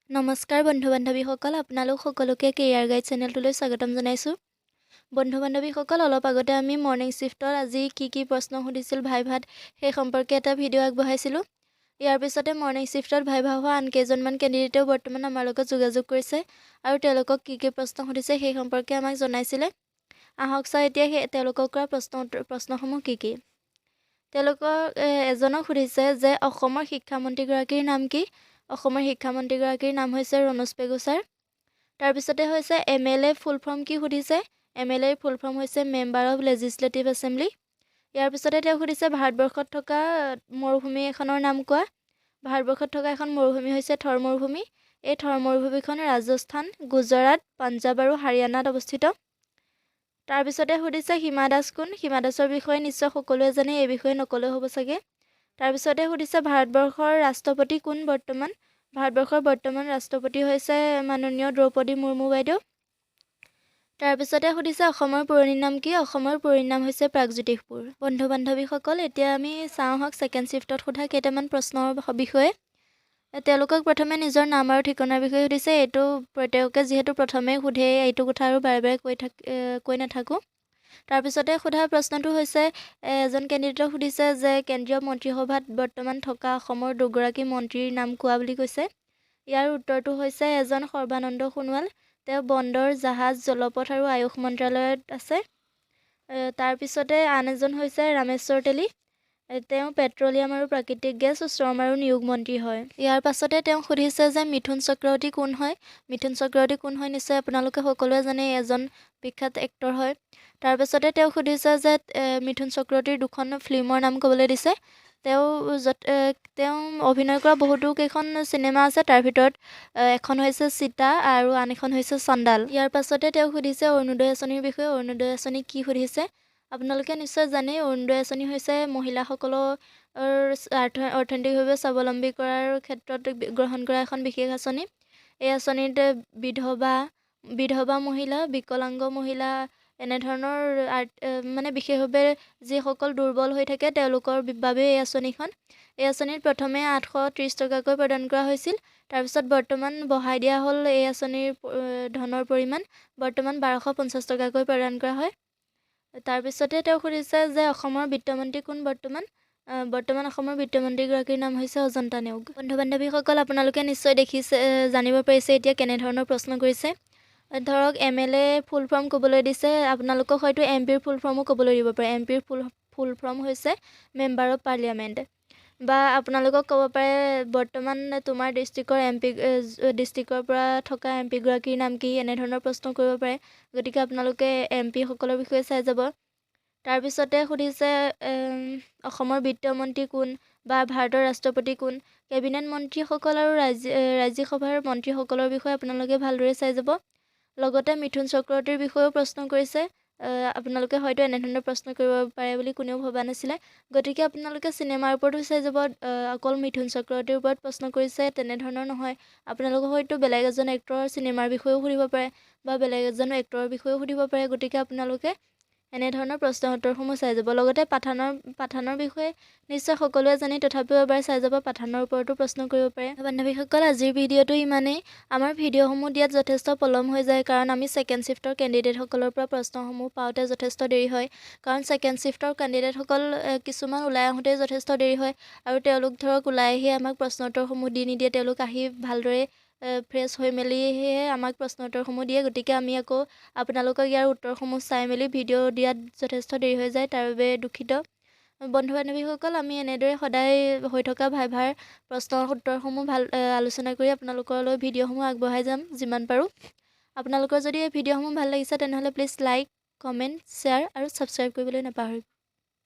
নমস্কাৰ বন্ধু-বান্ধৱীসকল, আপোনালোক সকলোকে কেৰিয়াৰ গাইড চেনেলটোলৈ স্বাগতম জনাইছোঁ। বন্ধু-বান্ধৱীসকল, অলপ আগতে আমি মৰ্ণিং শ্বিফ্টত আজি কি প্ৰশ্ন সুধিছিল ভাইভাত সেই সম্পৰ্কে এটা ভিডিঅ' আগবঢ়াইছিলোঁ। ইয়াৰ পিছতে মৰ্ণিং শ্বিফ্টত ভাইভা হোৱা আন কেইজনমান কেণ্ডিডেটেও বৰ্তমান আমাৰ লগত যোগাযোগ কৰিছে আৰু তেওঁলোকক কি প্ৰশ্ন সুধিছে সেই সম্পৰ্কে আমাক জনাইছিলে। আহক চাওঁ এতিয়া তেওঁলোকক কৰা প্ৰশ্নসমূহ কি। তেওঁলোকক এজনক সুধিছে যে অসমৰ শিক্ষামন্ত্ৰীগৰাকীৰ নাম কি। অসমৰ শিক্ষামন্ত্ৰীগৰাকীৰ নাম হৈছে ৰণোজ পেগু ছাৰ। তাৰপিছতে হৈছে MLA ফুল ফৰ্ম কি সুধিছে। MLAৰ ফুল ফৰ্ম হৈছে মেম্বাৰ অৱ লেজিছলেটিভ এছেম্বলি। ইয়াৰ পিছতে তেওঁ সুধিছে ভাৰতবৰ্ষত থকা মৰুভূমি এখনৰ নাম কোৱা। ভাৰতবৰ্ষত থকা এখন মৰুভূমি হৈছে থৰ মৰুভূমি। এই থৰ মৰুভূমিখন ৰাজস্থান, গুজৰাট, পাঞ্জাৱ আৰু হাৰিয়ানাত অৱস্থিত। তাৰপিছতে সুধিছে হিমা দাস কোন। হিমা দাসৰ বিষয়ে নিশ্চয় সকলোৱে জানে, এই বিষয়ে নকলেও হ'ব চাগে। তাৰপিছতে সুধিছে ভাৰতবৰ্ষৰ ৰাষ্ট্ৰপতি কোন বৰ্তমান। ভাৰতবৰ্ষৰ বৰ্তমান ৰাষ্ট্ৰপতি হৈছে মাননীয় দ্ৰৌপদী মুৰ্মু বাইদেউ। তাৰপিছতে সুধিছে অসমৰ পুৰণি নাম কি। অসমৰ পুৰণি নাম হৈছে প্ৰাগজ্যোতিষপুৰ। বন্ধু-বান্ধৱীসকল, এতিয়া আমি চাওঁ আহক ছেকেণ্ড শ্বিফ্টত সোধা কেইটামান প্ৰশ্নৰ বিষয়ে। তেওঁলোকক প্ৰথমে নিজৰ নাম আৰু ঠিকনাৰ বিষয়ে সুধিছে। এইটো প্ৰত্যেককে যিহেতু প্ৰথমে সোধে, এইটো কথা আৰু বাৰে বাৰে কৈ নাথাকোঁ। তাৰপিছতে সোধা প্ৰশ্নটো হৈছে এজন কেণ্ডিডেটক সুধিছে যে কেন্দ্ৰীয় মন্ত্ৰীসভাত বৰ্তমান থকা অসমৰ দুগৰাকী মন্ত্ৰীৰ নাম কোৱা বুলি কৈছে। ইয়াৰ উত্তৰটো হৈছে এজন সৰ্বানন্দ সোণোৱাল। তেওঁ বন্দৰ, জাহাজ, জলপথ আৰু আয়ুষ মন্ত্ৰালয়ত আছে। তাৰপিছতে আন এজন হৈছে ৰামেশ্বৰ তেলী। তেওঁ পেট্ৰলিয়াম আৰু প্ৰাকৃতিক গেছ, শ্ৰম আৰু নিয়োগ মন্ত্ৰী হয়। ইয়াৰ পাছতে তেওঁ সুধিছে যে মিথুন চক্ৰৱৰ্তী কোন হয়। মিথুন চক্ৰৱৰ্তী কোন হয় নিশ্চয় আপোনালোকে সকলোৱে জানে, এজন বিখ্যাত এক্টৰ হয়। তাৰপিছতে তেওঁ সুধিছে যে মিথুন চক্ৰৱৰ্তীৰ দুখন ফিল্মৰ নাম ক'বলৈ দিছে। তেওঁ অভিনয় কৰা বহুতো কেইখন চিনেমা আছে, তাৰ ভিতৰত এখন হৈছে সীতা আৰু আন এখন হৈছে চণ্ডাল। ইয়াৰ পাছতে তেওঁ সুধিছে অৰুণোদয় আঁচনিৰ বিষয়ে। অৰুণোদয় আঁচনি কি সুধিছে আপোনালোকে নিশ্চয় জানেই। অৰুণোদয় আঁচনি হৈছে মহিলাসকলৰ অৰ্থনৈতিকভাৱে স্বাৱলম্বী কৰাৰ ক্ষেত্ৰত গ্ৰহণ কৰা এখন বিশেষ আঁচনি। এই আঁচনিত বিধৱা মহিলা, বিকলাংগ মহিলা, এনেধৰণৰ বিশেষভাৱে যিসকল দুৰ্বল হৈ থাকে তেওঁলোকৰ বাবে এই আঁচনিখন। এই আঁচনিত প্ৰথমে 830 টকাকৈ প্ৰদান কৰা হৈছিল। তাৰপিছত বৰ্তমান বঢ়াই দিয়া হ'ল এই আঁচনিৰ ধনৰ পৰিমাণ। বৰ্তমান 1250 টকাকৈ প্ৰদান কৰা হয়। তাৰপিছতে তেওঁ সুধিছে যে অসমৰ বিত্তমন্ত্ৰী কোন বৰ্তমান। বৰ্তমান অসমৰ বিত্তমন্ত্ৰীগৰাকীৰ নাম হৈছে অজন্তা নেওগ। বন্ধু-বান্ধৱীসকল, আপোনালোকে নিশ্চয় জানিব পাৰিছে এতিয়া কেনেধৰণৰ প্ৰশ্ন কৰিছে। ধৰক MLA ফুল ফৰ্ম ক'বলৈ দিছে, আপোনালোকক হয়তো MPৰ ফুল ফৰ্মো ক'বলৈ দিব পাৰে। MPৰ ফুল ফৰ্ম হৈছে মেম্বাৰ অৱ পাৰ্লিয়ামেণ্ট। বা আপোনালোকক ক'ব পাৰে বৰ্তমান তোমাৰ ডিষ্ট্ৰিক্টৰ পৰা থকা MPগৰাকীৰ নাম কি। এনেধৰণৰ প্ৰশ্ন কৰিব পাৰে। গতিকে আপোনালোকে MPসকলৰ বিষয়ে চাই যাব। তাৰপিছতে সুধিছে অসমৰ বিত্তমন্ত্ৰী কোন বা ভাৰতৰ ৰাষ্ট্ৰপতি কোন। কেবিনেট মন্ত্ৰীসকল আৰু ৰাজ্যিক সভাৰ মন্ত্ৰীসকলৰ বিষয়ে আপোনালোকে ভালদৰে চাই যাব। লগতে মিথুন চক্ৰৱৰ্তীৰ বিষয়েও প্ৰশ্ন কৰিছে। আপোনালোকে হয়তো এনেধৰণৰ প্ৰশ্ন কৰিব পাৰে বুলি কোনেও ভবা নাছিলে। গতিকে আপোনালোকে চিনেমাৰ ওপৰতো চাই যাব। অকল মিথুন চক্ৰৱৰ্তীৰ ওপৰত প্ৰশ্ন কৰিছে তেনেধৰণৰ নহয়। আপোনালোকক হয়তো বেলেগ এজন এক্টৰৰ চিনেমাৰ বিষয়েও সুধিব পাৰে বা বেলেগ এজন এক্টৰৰ বিষয়েও সুধিব পাৰে। গতিকে আপোনালোকে এনেধৰণৰ প্ৰশ্ন উত্তৰসমূহ চাই যাব। লগতে পাঠানৰ বিষয়ে নিশ্চয় সকলোৱে জানে, তথাপিও এবাৰ চাই যাব। পাঠানৰ ওপৰতো প্ৰশ্ন কৰিব পাৰে। বান্ধৱীসকল, আজিৰ ভিডিঅ'টো ইমানেই। আমাৰ ভিডিঅ'সমূহ দিয়াত যথেষ্ট পলম হৈ যায়, কাৰণ আমি ছেকেণ্ড শ্বিফ্টৰ কেণ্ডিডেটসকলৰ পৰা প্ৰশ্নসমূহ পাওঁতে যথেষ্ট দেৰি হয়। কাৰণ ছেকেণ্ড শ্বিফ্টৰ কেণ্ডিডেটসকল কিছুমান ওলাই আহোঁতেই যথেষ্ট দেৰি হয় আৰু তেওঁলোক ধৰক ওলাই আহি আমাক প্ৰশ্ন উত্তৰসমূহ দি নিদিয়ে। তেওঁলোক আহি ভালদৰে ফ্ৰেছ হৈ মেলিহে আমাক প্ৰশ্ন উত্তৰসমূহ দিয়ে। গতিকে আমি আকৌ আপোনালোকক ইয়াৰ উত্তৰসমূহ চাই মেলি ভিডিঅ' দিয়াত যথেষ্ট দেৰি হৈ যায়, তাৰ বাবে দুখিত। বন্ধু-বান্ধৱীসকল, আমি এনেদৰে সদায় হৈ থকা ভাইভাৰ প্ৰশ্ন উত্তৰসমূহ আলোচনা কৰি আপোনালোকলৈ ভিডিঅ'সমূহ আগবঢ়াই যাম যিমান পাৰোঁ। আপোনালোকৰ যদি এই ভিডিঅ'সমূহ ভাল লাগিছে তেনেহ'লে প্লিজ লাইক, কমেণ্ট, শ্বেয়াৰ আৰু ছাবস্ক্ৰাইব কৰিবলৈ নাপাহৰিব।